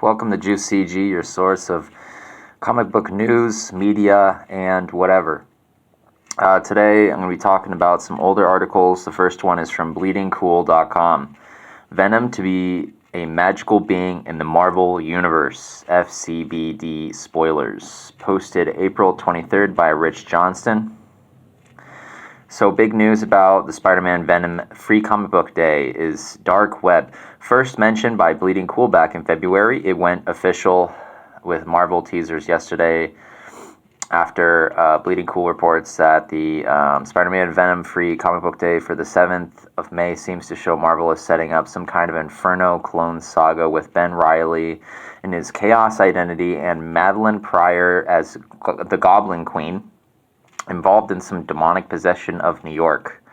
Welcome to Juice CG, your source of comic book news, media, and whatever. Today I'm going to be talking about some older articles. The first one is from bleedingcool.com. Venom to be a magical being in the Marvel Universe. FCBD spoilers. Posted April 23rd by Rich Johnston. So big news about the Spider-Man Venom Free Comic Book Day is Dark Web. First mentioned by Bleeding Cool back in February, it went official with Marvel teasers yesterday after Bleeding Cool reports that the Spider-Man Venom Free Comic Book Day for the 7th of May seems to show Marvel is setting up some kind of Inferno clone saga with Ben Reilly in his Chaos identity and Madeline Pryor as the Goblin Queen, involved in some demonic possession of New York.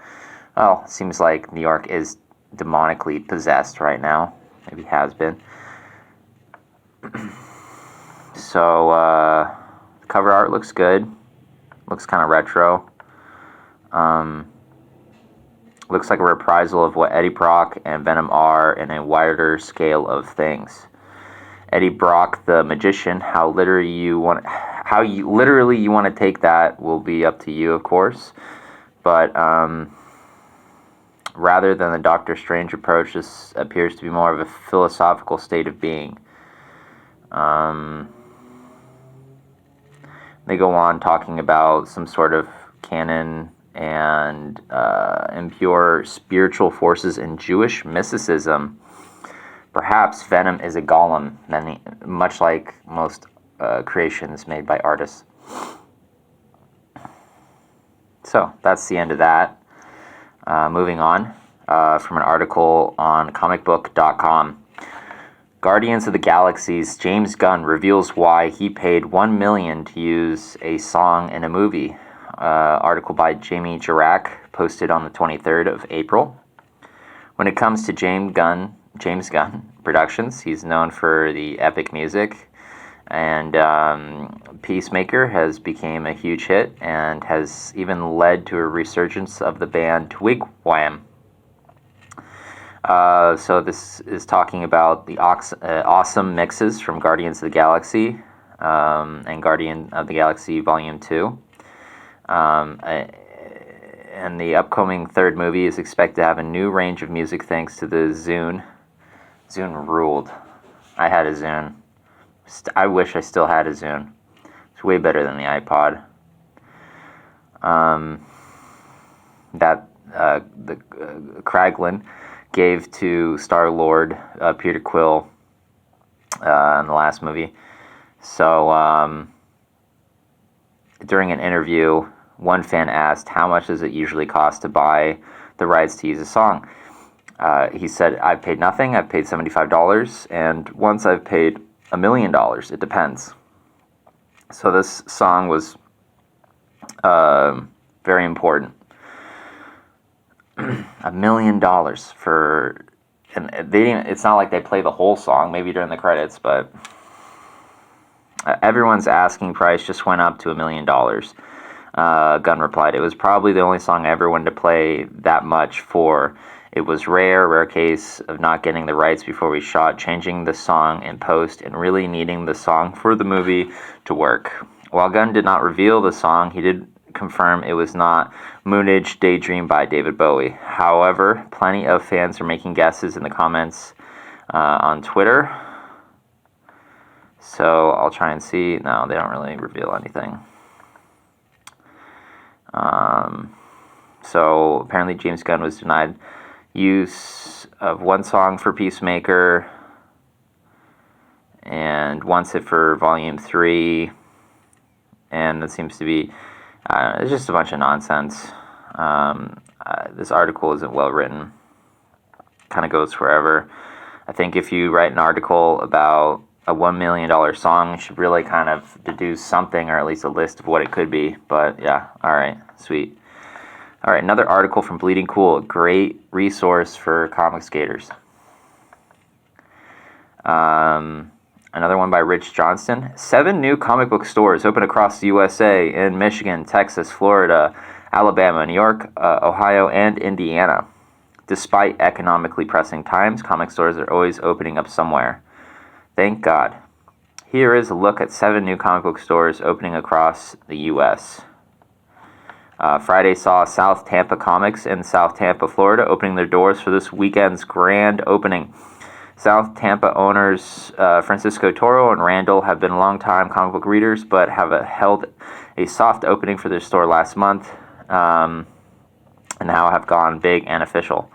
Well, it seems like New York is demonically possessed right now. Maybe has been. So, cover art looks good. Looks kind of retro. Looks like a reprisal of what Eddie Brock and Venom are in a wider scale of things. Eddie Brock, the magician, how literally you want to take that will be up to you, of course. But rather than the Doctor Strange approach, this appears to be more of a philosophical state of being. They go on talking about some sort of canon and impure spiritual forces in Jewish mysticism. Perhaps Venom is a golem, much like most creations made by artists. So that's the end of that. Moving on from an article on comicbook.com. Guardians of the Galaxy's James Gunn reveals why he paid $1 million to use a song in a movie. Article by Jamie Jirak, posted on the 23rd of April. When it comes to James Gunn Productions, he's known for the epic music, and Peacemaker has become a huge hit and has even led to a resurgence of the band Wigwam. So this is talking about the awesome mixes from Guardians of the Galaxy and Guardian of the Galaxy Volume 2. And the upcoming third movie is expected to have a new range of music thanks to the Zune. Zune ruled. I had a Zune. I wish I still had a Zune. It's way better than the iPod. The Kraglin gave to Star-Lord, Peter Quill, in the last movie. So, during an interview, one fan asked, how much does it usually cost to buy the rights to use a song? He said, I've paid nothing. I've paid $75, and once I've paid $1 million. It depends. So this song was very important. $1 million for, and they didn't. It's not like they play the whole song. Maybe during the credits, but everyone's asking price just went up to $1 million. Gunn replied, "It was probably the only song I ever wanted to play that much for. It was rare case of not getting the rights before we shot, changing the song in post, and really needing the song for the movie to work." While Gunn did not reveal the song, he did confirm it was not Moonage Daydream by David Bowie. However, plenty of fans are making guesses in the comments on Twitter. So I'll try and see. No, they don't really reveal anything. So apparently James Gunn was denied use of one song for Peacemaker and wants it for Volume 3, and that seems to be it's just a bunch of nonsense. This article isn't well written, kind of goes wherever. I think if you write an article about a $1 million song, you should really kind of deduce something, or at least a list of what it could be. But yeah, alright, sweet. Alright, another article from Bleeding Cool, a great resource for comic skaters. Another one by Rich Johnston. 7 new comic book stores open across the USA in Michigan, Texas, Florida, Alabama, New York, Ohio, and Indiana. Despite economically pressing times, comic stores are always opening up somewhere. Thank God. Here is a look at 7 new comic book stores opening across the U.S. Friday saw South Tampa Comics in South Tampa, Florida, opening their doors for this weekend's grand opening. South Tampa owners Francisco Toro and Randall have been longtime comic book readers, but have held a soft opening for their store last month, and now have gone big and official.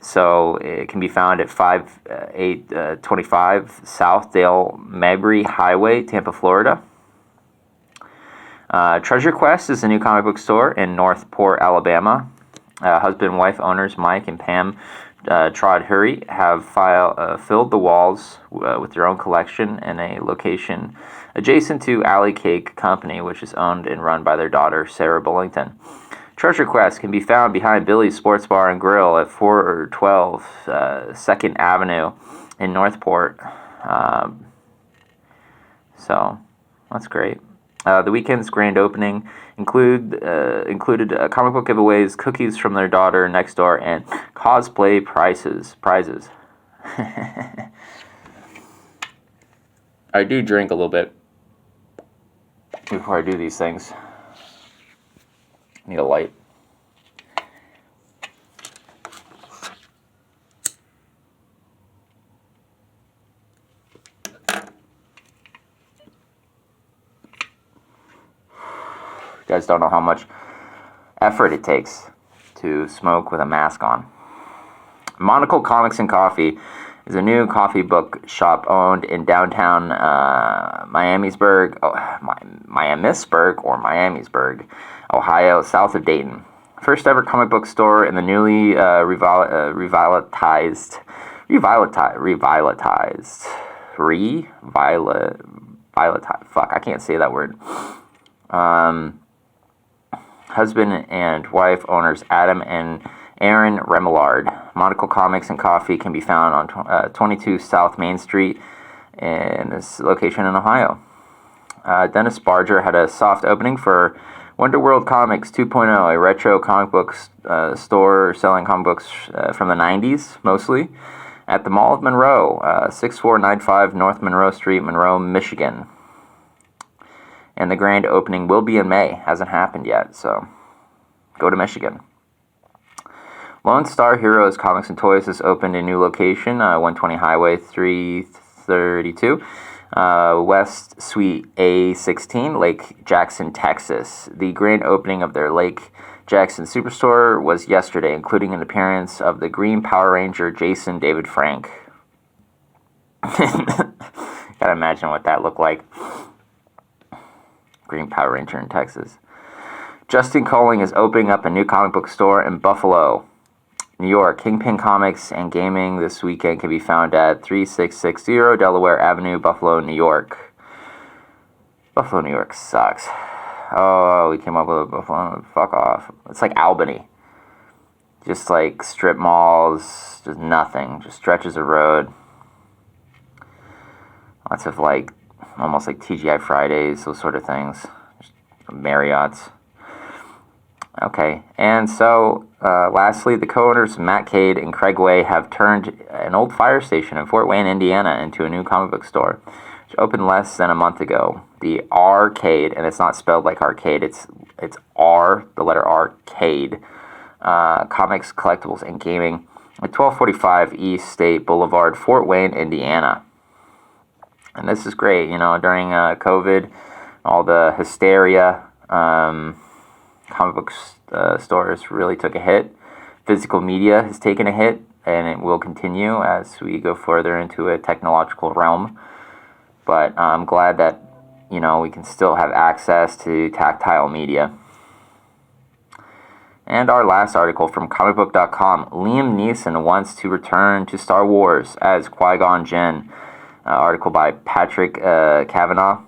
So it can be found at 5825 South Dale Mabry Highway, Tampa, Florida. Treasure Quest is a new comic book store in Northport, Alabama. Husband and wife owners Mike and Pam Trodhuri have filled the walls with their own collection in a location adjacent to Alley Cake Company, which is owned and run by their daughter, Sarah Bullington. Treasure Quest can be found behind Billy's Sports Bar and Grill at 412 2nd Avenue in Northport. So that's great. The weekend's grand opening included comic book giveaways, cookies from their daughter next door, and cosplay prizes. I do drink a little bit before I do these things. Need a light. You guys don't know how much effort it takes to smoke with a mask on. Monocle Comics and Coffee is a new coffee book shop owned in downtown Miamisburg, Ohio, south of Dayton. First ever comic book store in the newly revitalized fuck, I can't say that word. Husband and wife owners Adam and Aaron Remillard. Monocle Comics and Coffee can be found on 22 South Main Street in this location in Ohio. Dennis Barger had a soft opening for Wonderworld Comics 2.0, a retro comic book store selling comic books from the 90s, mostly, at the Mall of Monroe, 6495 North Monroe Street, Monroe, Michigan. And the grand opening will be in May. Hasn't happened yet, so go to Michigan. Lone Star Heroes Comics and Toys has opened a new location, 120 Highway 332, West Suite A16, Lake Jackson, Texas. The grand opening of their Lake Jackson Superstore was yesterday, including an appearance of the Green Power Ranger Jason David Frank. Gotta imagine what that looked like. Green Power Ranger in Texas. Justin Coling is opening up a new comic book store in Buffalo, New York. Kingpin Comics and Gaming this weekend can be found at 3660 Delaware Avenue, Buffalo, New York. Buffalo, New York sucks. Oh, we came up with a Buffalo. Fuck off. It's like Albany. Just like strip malls, just nothing. Just stretches of road. Lots of like, almost like TGI Fridays, those sort of things. Just Marriott's. Okay, and so lastly, the co-owners Matt Cade and Craig Way have turned an old fire station in Fort Wayne, Indiana, into a new comic book store, which opened less than a month ago. The Arcade, and it's not spelled like arcade, it's R, the letter R, Cade, Comics, Collectibles, and Gaming, at 1245 East State Boulevard, Fort Wayne, Indiana. And this is great, you know, during COVID, all the hysteria, comic book stores really took a hit. Physical media has taken a hit, and it will continue as we go further into a technological realm. But I'm glad that, you know, we can still have access to tactile media. And our last article from comicbook.com, Liam Neeson wants to return to Star Wars as Qui-Gon Jinn. Article by Patrick Kavanaugh,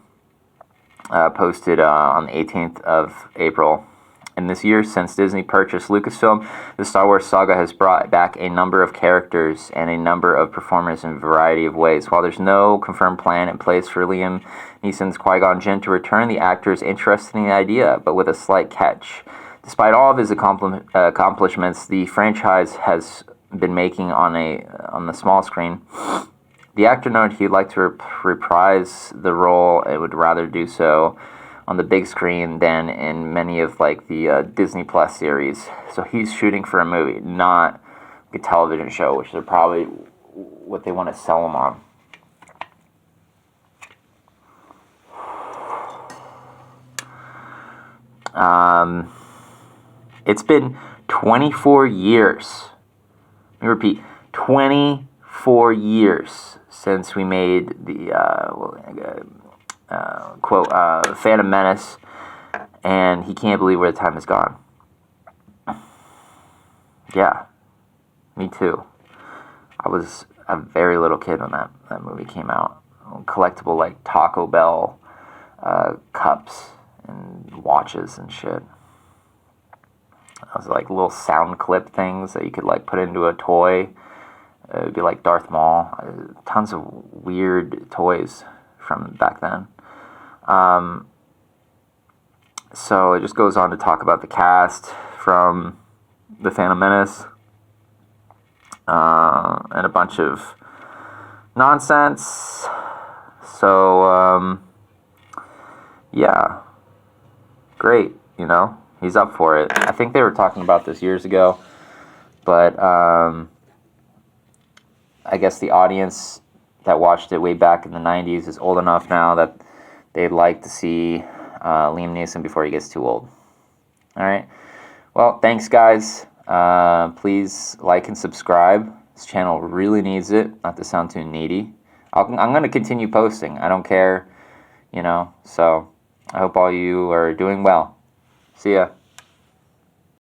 posted on the 18th of April. In this year since Disney purchased Lucasfilm, the Star Wars saga has brought back a number of characters and a number of performers in a variety of ways. While there's no confirmed plan in place for Liam Neeson's Qui-Gon Jinn to return, the actor is interested in the idea, but with a slight catch. Despite all of his accomplishments the franchise has been making on the small screen, The actor noted he'd like to reprise the role. It would rather do so on the big screen than in many of like the Disney Plus series. So he's shooting for a movie, not a television show, which is probably what they want to sell him on. It's been 24 years. Let me repeat, 24 years since we made the quote Phantom Menace, and he can't believe where the time has gone. Yeah, me too. I was a very little kid when that movie came out. Collectible like Taco Bell cups and watches and shit. Those like little sound clip things that you could like put into a toy. It would be like Darth Maul. Tons of weird toys from back then. So it just goes on to talk about the cast from The Phantom Menace. And a bunch of nonsense. So, yeah. Great, you know. He's up for it. I think they were talking about this years ago. But, I guess the audience that watched it way back in the 90s is old enough now that they'd like to see Liam Neeson before he gets too old. Alright. Well, thanks, guys. Please like and subscribe. This channel really needs it, not to sound too needy. I'm going to continue posting. I don't care, you know. So I hope all you are doing well. See ya.